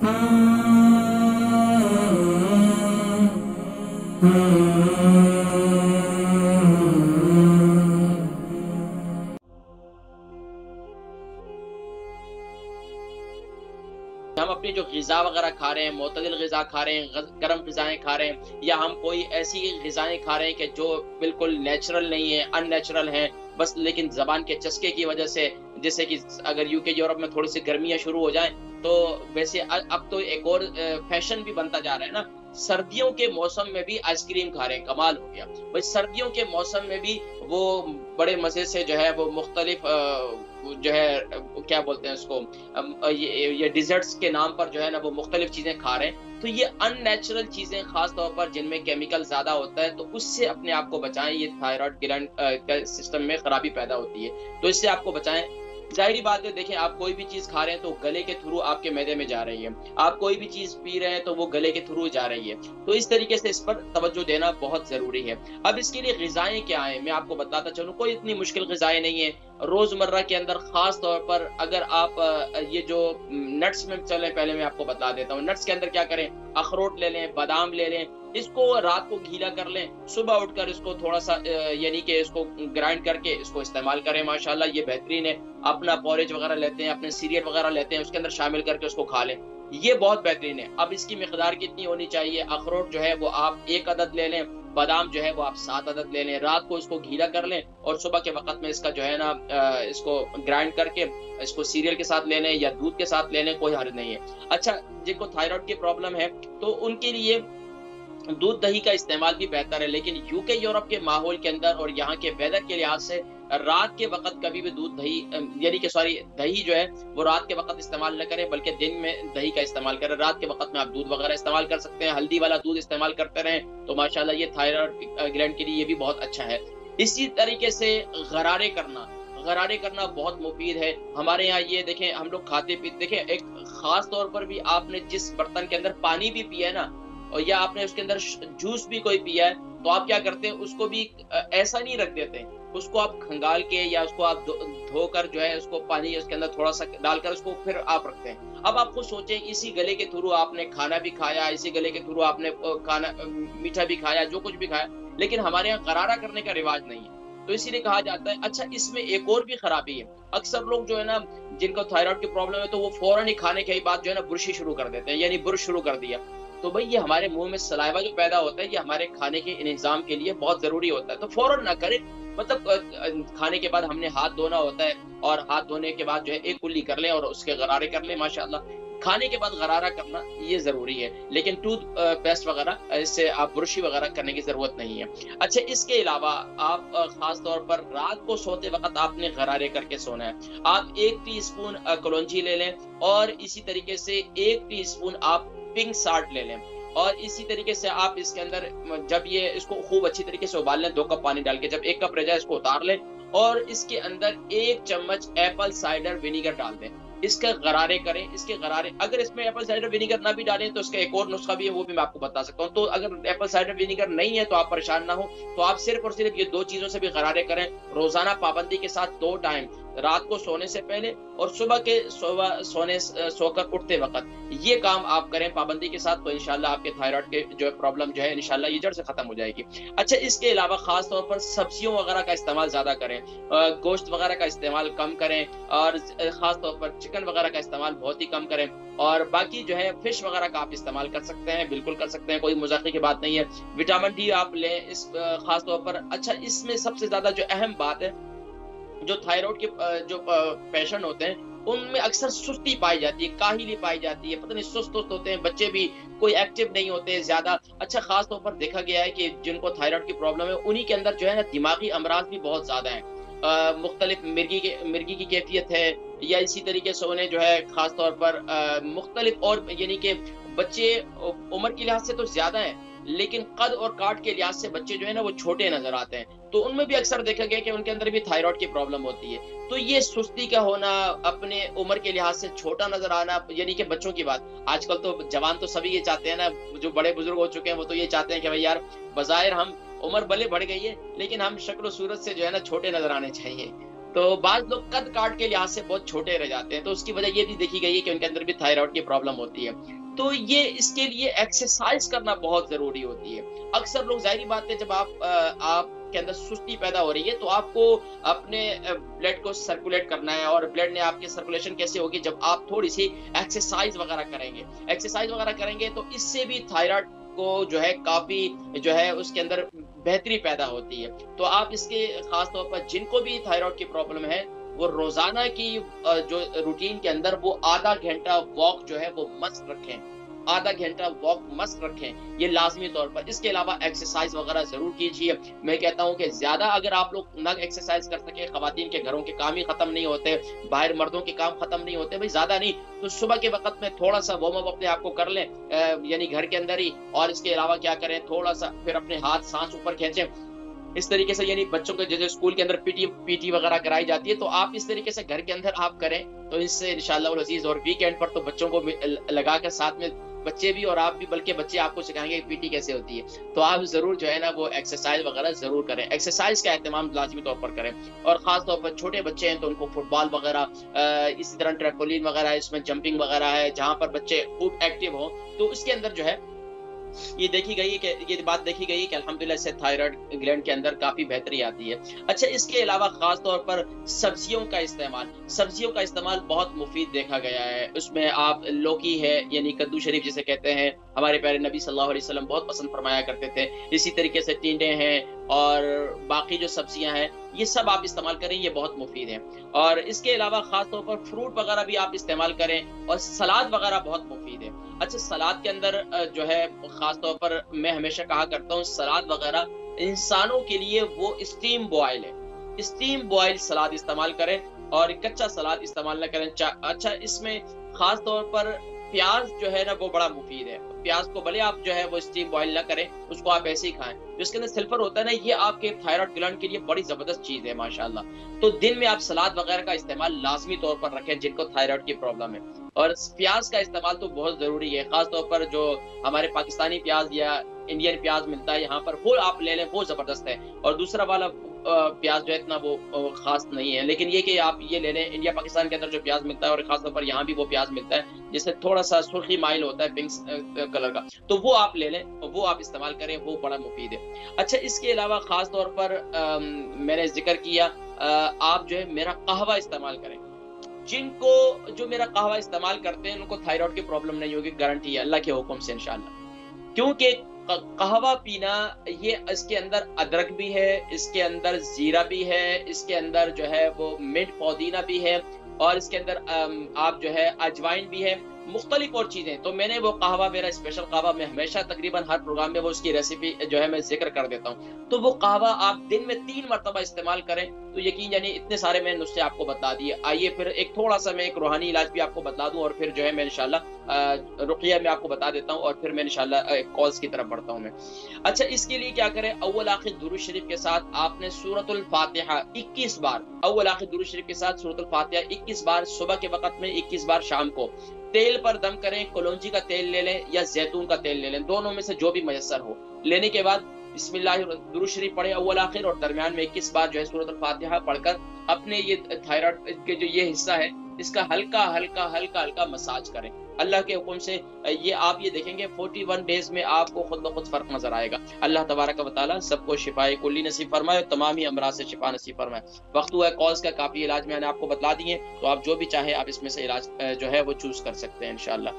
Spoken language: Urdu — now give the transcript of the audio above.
ہم اپنی جو غذا وغیرہ کھا رہے ہیں، معتدل غذا کھا رہے ہیں، گرم غذائیں کھا رہے ہیں، یا ہم کوئی ایسی غذائیں کھا رہے ہیں کہ جو بالکل نیچرل نہیں ہے، ان نیچرل ہیں، بس لیکن زبان کے چسکے کی وجہ سے، جیسے کہ اگر یو کے یورپ میں تھوڑی سی گرمیاں شروع ہو جائیں تو ویسے اب تو ایک اور فیشن بھی بنتا جا رہا ہے نا، سردیوں کے موسم میں بھی آئس کریم کھا رہے ہیں، کمال ہو گیا بھائی، سردیوں کے موسم میں بھی وہ بڑے مزے سے جو ہے وہ مختلف جو ہے کیا بولتے ہیں اس کو، یہ ڈیزرٹس کے نام پر جو ہے نا وہ مختلف چیزیں کھا رہے ہیں، تو یہ ان نیچرل چیزیں خاص طور پر جن میں کیمیکل زیادہ ہوتا ہے، تو اس سے اپنے آپ کو بچائیں، یہ تھائرائیڈ گلینڈ کے سسٹم میں خرابی پیدا ہوتی ہے، تو اس سے آپ کو بچائیں۔ ظاہری بات ہے، دیکھیں آپ کوئی بھی چیز کھا رہے ہیں تو گلے کے تھرو آپ کے معدے میں جا رہی ہے، آپ کوئی بھی چیز پی رہے ہیں تو وہ گلے کے تھرو جا رہی ہے، تو اس طریقے سے اس پر توجہ دینا بہت ضروری ہے۔ اب اس کے لیے غذائیں کیا ہیں، میں آپ کو بتاتا چلوں، کوئی اتنی مشکل غذائیں نہیں ہیں، روزمرہ کے اندر خاص طور پر اگر آپ یہ جو نٹس میں چلیں، پہلے میں آپ کو بتا دیتا ہوں، نٹس کے اندر کیا کریں، اخروٹ لے لیں، بادام لے لیں، اس کو رات کو گیلا کر لیں، صبح اٹھ کر اس کو تھوڑا سا یعنی کہ اس کو گرائنڈ کر کے اس کو استعمال کریں، ماشاءاللہ یہ بہترین ہے۔ اپنا پوریج وغیرہ لیتے ہیں، اپنے سیریل وغیرہ لیتے ہیں، اس کے اندر شامل کر کے اس کو کھا لیں، یہ بہت بہترین ہے۔ اب اس کی مقدار کتنی ہونی چاہیے، اخروٹ جو ہے وہ آپ 1 عدد لے لیں، بادام جو ہے وہ آپ 7 عدد لے لیں، رات کو اس کو گیلا کر لیں اور صبح کے وقت میں اس کا جو ہے نا اس کو گرائنڈ کر کے اس کو سیریل کے ساتھ لے لیں یا دودھ کے ساتھ لے لیں، کوئی حرج نہیں ہے۔ اچھا، جن کو تھائرائیڈ کی پرابلم ہے تو ان کے لیے دودھ دہی کا استعمال بھی بہتر ہے، لیکن یو کے یورپ کے ماحول کے اندر اور یہاں کے ویدر کے لحاظ سے رات کے وقت کبھی بھی دودھ دہی یعنی کہ دہی جو ہے وہ رات کے وقت استعمال نہ کریں، بلکہ دن میں دہی کا استعمال کریں، رات کے وقت میں آپ دودھ وغیرہ استعمال کر سکتے ہیں، ہلدی والا دودھ استعمال کرتے رہیں تو ماشاءاللہ یہ تھائرائیڈ گلینڈ کے لیے یہ بھی بہت اچھا ہے۔ اسی طریقے سے غرارے کرنا بہت مفید ہے۔ ہمارے یہاں یہ دیکھیں، ہم لوگ کھاتے پیتے، دیکھیں ایک خاص طور پر بھی آپ نے جس برتن کے اندر پانی بھی پیا ہے نا، اور یا آپ نے اس کے اندر جوس بھی کوئی پیا ہے، تو آپ کیا کرتے ہیں، اس کو بھی ایسا نہیں رکھ دیتے ہیں، اس کو آپ کھنگال کے یا اس کو آپ دھو کر جو ہے اس کو پانی اس کے اندر تھوڑا سا ڈال کر اس کو پھر آپ رکھتے ہیں۔ اب آپ خود سوچیں، اسی گلے کے تھرو آپ نے کھانا بھی کھایا، اسی گلے کے تھرو آپ نے کھانا میٹھا بھی کھایا، جو کچھ بھی کھایا، لیکن ہمارے یہاں غرارہ کرنے کا رواج نہیں ہے، تو اسی لیے کہا جاتا ہے۔ اچھا، اس میں ایک اور بھی خرابی ہے، اکثر لوگ جو ہے نا جن کو تھائرائیڈ کی پرابلم ہے تو وہ فوراً ہی کھانے کے بعد جو ہے نا برشی شروع کر دیتے ہیں، یعنی برش شروع کر دیا، تو بھئی یہ ہمارے منہ میں سلائیوا جو پیدا ہوتا ہے یہ ہمارے کھانے کے انہضام کے لیے بہت ضروری ہوتا ہے، تو فوراً نہ کریں، مطلب کھانے کے بعد ہم نے ہاتھ دھونا ہوتا ہے، اور ہاتھ دھونے کے بعد جو ہے ایک کلی کر لیں اور اس کے غرارے کر لیں، ماشاءاللہ کھانے کے بعد غرارہ کرنا یہ ضروری ہے، لیکن ٹوتھ پیسٹ وغیرہ اس سے آپ برشی وغیرہ کرنے کی ضرورت نہیں ہے۔ اچھا، اس کے علاوہ آپ خاص طور پر رات کو سوتے وقت آپ نے غرارے کر کے سونا ہے، آپ 1 ٹی اسپون کلونجی لے لیں، اور اسی طریقے سے 1 ٹی اسپون آپ پنک سالٹ لے لیں، اور اسی طریقے سے آپ اس کے اندر جب یہ اس کو خوب اچھی طریقے سے ابال لیں، 2 کپ پانی ڈال کے، جب 1 کپ رہ جائے اس کو اتار لیں، اور اس کے اندر 1 چمچ ایپل سائڈر ونیگر ڈال دیں، اس کے غرارے کریں، اس کے غرارے، اگر اس میں ایپل سائڈر ونیگر نہ بھی ڈالیں تو اس کا ایک اور نسخہ بھی ہے، وہ بھی میں آپ کو بتا سکتا ہوں، تو اگر ایپل سائڈر ونیگر نہیں ہے تو آپ پریشان نہ ہو، تو آپ صرف اور صرف یہ 2 چیزوں سے بھی غرارے کریں، روزانہ پابندی کے ساتھ 2 ٹائم، رات کو سونے سے پہلے اور صبح سو کر اٹھتے وقت، یہ کام آپ کریں پابندی کے ساتھ، تو انشاءاللہ آپ کے تھائرائیڈ کے جو پرابلم جو ہے انشاءاللہ یہ جڑ سے ختم ہو جائے گی۔ اچھا، اس کے علاوہ خاص طور پر سبزیوں وغیرہ کا استعمال زیادہ کریں، گوشت وغیرہ کا استعمال کم کریں، اور خاص طور پر چکن وغیرہ کا استعمال بہت ہی کم کریں، اور باقی جو ہے فش وغیرہ کا آپ استعمال کر سکتے ہیں، بالکل کر سکتے ہیں، کوئی مذاقی کی بات نہیں ہے۔ وٹامن ڈی آپ لیں اس خاص طور پر۔ اچھا، اس میں سب سے زیادہ جو اہم بات ہے، جو تھائرائیڈ کے جو پیشنٹ ہوتے ہیں ان میں اکثر سستی پائی جاتی ہے، کاہلی پائی جاتی ہے، پتہ نہیں سست ہوتے ہیں، بچے بھی کوئی ایکٹیو نہیں ہوتے زیادہ۔ اچھا، خاص طور پر دیکھا گیا ہے کہ جن کو تھائرائیڈ کی پرابلم ہے انہی کے اندر جو ہے نا دماغی امراض بھی بہت زیادہ ہیں، مختلف مرگی کی کیفیت ہے، یا اسی طریقے سے انہیں جو ہے خاص طور پر مختلف، اور یعنی کہ بچے عمر کے لحاظ سے تو زیادہ ہیں، لیکن قد اور کاٹ کے لحاظ سے بچے جو ہے نا وہ چھوٹے نظر آتے ہیں، تو ان میں بھی اکثر دیکھا گیا کہ ان کے اندر بھی تھائرائیڈ کی پرابلم ہوتی ہے۔ تو یہ سستی کا ہونا، اپنے عمر کے لحاظ سے چھوٹا نظر آنا، یعنی کہ بچوں کی بات، آج کل تو جوان تو سبھی یہ چاہتے ہیں نا، جو بڑے بزرگ ہو چکے ہیں وہ تو یہ چاہتے ہیں کہ بھائی یار بظاہر ہم عمر بھلے بڑھ گئی ہے لیکن ہم شکل و صورت سے جو ہے نا چھوٹے نظر آنے چاہیے، تو بعض لوگ قد کاٹ کے لحاظ سے بہت چھوٹے رہ جاتے ہیں، تو اس کی وجہ یہ بھی دیکھی گئی ہے کہ ان کے اندر بھی تھائرائڈ کی پرابلم ہوتی ہے۔ تو یہ اس کے لیے ایکسرسائز کرنا بہت ضروری ہوتی ہے۔ اکثر لوگ ظاہری بات ہے جب آپ کے اندر سستی پیدا ہو رہی ہے تو آپ کو اپنے بلڈ کو سرکولیٹ کرنا ہے، اور بلڈ نے آپ کی سرکولیشن کیسے ہوگی جب آپ تھوڑی سی ایکسرسائز وغیرہ کریں گے۔ ایکسرسائز وغیرہ کریں گے تو اس سے بھی تھائرائڈ کو جو ہے کافی جو ہے اس کے اندر بہتری پیدا ہوتی ہے۔ تو آپ اس کے خاص طور پر جن کو بھی تھائرائڈ کی پرابلم ہے وہ روزانہ کی جو روٹین کے اندر وہ آدھا گھنٹہ واک جو ہے وہ مست رکھیں، آدھا گھنٹہ واک مست رکھیں، یہ لازمی طور پر۔ اس کے علاوہ ایکسرسائز وغیرہ ضرور کیجیے۔ میں کہتا ہوں کہ زیادہ اگر آپ لوگ نہ ایکسرسائز کر سکیں، خواتین کے گھروں کے کام ہی ختم نہیں ہوتے، باہر مردوں کے کام ختم نہیں ہوتے، بھائی زیادہ نہیں تو صبح کے وقت میں تھوڑا سا وارم اپ اپنے آپ کو کر لیں، یعنی گھر کے اندر ہی، اور اس کے علاوہ کیا کریں، تھوڑا سا پھر اپنے ہاتھ سانس اوپر کھینچیں اس طریقے سے، یعنی بچوں کے جیسے اسکول کے اندر پی ٹی وغیرہ کرائی جاتی ہے تو آپ اس طریقے سے گھر کے اندر آپ کریں، تو اس سے انشاءاللہ العزیز، اور ویکینڈ پر تو بچوں کو لگا کر ساتھ میں بچے بھی اور آپ بھی، بلکہ بچے آپ کو سکھائیں گے پی ٹی کیسے ہوتی ہے، تو آپ ضرور جو ہے نا وہ ایکسرسائز وغیرہ ضرور کریں، ایکسرسائز کا اہتمام لازمی طور پر کریں۔ اور خاص طور پر چھوٹے بچے ہیں تو ان کو فٹ بال وغیرہ، اسی طرح ٹریپولین وغیرہ ہے، اس میں جمپنگ وغیرہ ہے، جہاں پر بچے خوب ایکٹیو ہوں، تو اس کے اندر جو ہے یہ بات دیکھی گئی کہ الحمدللہ اس سے تھائرائڈ گلینڈ کے اندر کافی بہتری آتی ہے۔ اچھا، اس کے علاوہ خاص طور پر سبزیوں کا استعمال بہت مفید دیکھا گیا ہے۔ اس میں آپ لوکی ہے، یعنی کدو شریف جسے کہتے ہیں، ہمارے پیارے نبی صلی اللہ علیہ وسلم بہت پسند فرمایا کرتے تھے۔ اسی طریقے سے ٹینڈے ہیں اور باقی جو سبزیاں ہیں، یہ سب آپ استعمال کریں، یہ بہت مفید ہیں۔ اور اس کے علاوہ خاص طور پر فروٹ وغیرہ بھی آپ استعمال کریں، اور سلاد وغیرہ بہت مفید ہے۔ اچھا، سلاد کے اندر جو ہے خاص طور پر میں ہمیشہ کہا کرتا ہوں، سلاد وغیرہ انسانوں کے لیے وہ اسٹیم بوائل ہے، اسٹیم بوائل سلاد استعمال کریں، اور کچا سلاد استعمال نہ کریں۔ اچھا، اس میں خاص طور پر پیاز جو ہے نا وہ بڑا مفید ہے۔ پیاز کو بھلے آپ جو ہے وہ اسٹیم بوائل نہ کریں، اس کو آپ ایسے ہی کھائیں، جس کے اندر سلفر ہوتا ہے نا، یہ آپ کے تھائرائڈ گلینڈ کے لیے بڑی زبردست چیز ہے ماشاءاللہ۔ تو دن میں آپ سلاد وغیرہ کا استعمال لازمی طور پر رکھیں جن کو تھائرائڈ کی پرابلم ہے۔ اور پیاز کا استعمال تو بہت ضروری ہے، خاص طور پر جو ہمارے پاکستانی پیاز یا انڈین پیاز ملتا ہے یہاں پر، وہ آپ لے لیں، وہ زبردست ہے۔ اور دوسرا والا پیاز جو ہے اتنا وہ خاص نہیں ہے، لیکن یہ کہ آپ یہ لے لیں، انڈیا پاکستان کے اندر جو پیاز ملتا ہے، اور خاص طور پر یہاں بھی وہ پیاز ملتا ہے جس سے تھوڑا سا سرخی مائل ہوتا ہے، پنک کلر کا، تو وہ آپ لے لیں، وہ آپ استعمال کریں، وہ بڑا مفید ہے۔ اچھا، اس کے علاوہ خاص طور پر میں نے ذکر کیا، آپ جو ہے میرا قہوہ استعمال کریں۔ جن کو جو میرا قہوہ استعمال کرتے ہیں ان کو تھائرائڈ کی پرابلم نہیں ہوگی، گارنٹی ہے اللہ کے حکم سے انشاءاللہ۔ کیونکہ قہوہ پینا، یہ اس کے اندر ادرک بھی ہے، اس کے اندر زیرہ بھی ہے، اس کے اندر جو ہے وہ منٹ پودینہ بھی ہے، اور اس کے اندر آپ جو ہے اجوائن بھی ہے، مختلف اور چیزیں۔ تو میں نے وہ قہوہ، میرا اسپیشل قہوہ، میں ہمیشہ تقریباً ہر پروگرام میں وہ اس کی ریسیپی جو ہے میں ذکر کر دیتا ہوں۔ تو وہ قہوہ آپ دن میں 3 مرتبہ استعمال کریں تو یقین، یعنی اتنے سارے میں نسخے آپ کو بتا دیے۔ آئیے پھر ایک تھوڑا سا میں ایک روحانی علاج بھی آپ کو بتا دوں، اور پھر جو ہے میں انشاءاللہ رقیہ میں آپ کو بتا دیتا ہوں، اور پھر میں انشاءاللہ کالز کی طرف بڑھتا ہوں میں۔ اچھا، اس کے لیے کیا کریں، اول آخر درود شریف کے ساتھ آپ نے سورۃ الفاتحہ 21 بار، اول آخر درود شریف کے ساتھ سورۃ الفاتحہ 21 بار صبح کے وقت میں، 21 بار شام کو، تیل پر دم کریں، کلونجی کا تیل لے لیں یا زیتون کا تیل لے لیں، دونوں میں سے جو بھی میسر ہو۔ لینے کے بعد بسم اللہ درود شریف پڑھیں اول آخر، اور درمیان میں 21 بار جو ہے سورۃ الفاتحہ پڑھ کر اپنے یہ تھائرائڈ کے جو یہ حصہ ہے اس کا ہلکا ہلکا مساج کریں اللہ کے حکم سے۔ یہ آپ یہ دیکھیں گے 41 ڈیز میں آپ کو خود بخود فرق نظر آئے گا۔ اللہ تبارک و تعالیٰ سب کو شفائے کلی نصیب فرمائے، اور تمام ہی امراض سے شفا نصیب فرمائے۔ وقت ہوا ہے کالز کا، کافی علاج میں نے آپ کو بتلا دیے، تو آپ جو بھی چاہے آپ اس میں سے علاج جو ہے وہ چوز کر سکتے ہیں انشاءاللہ۔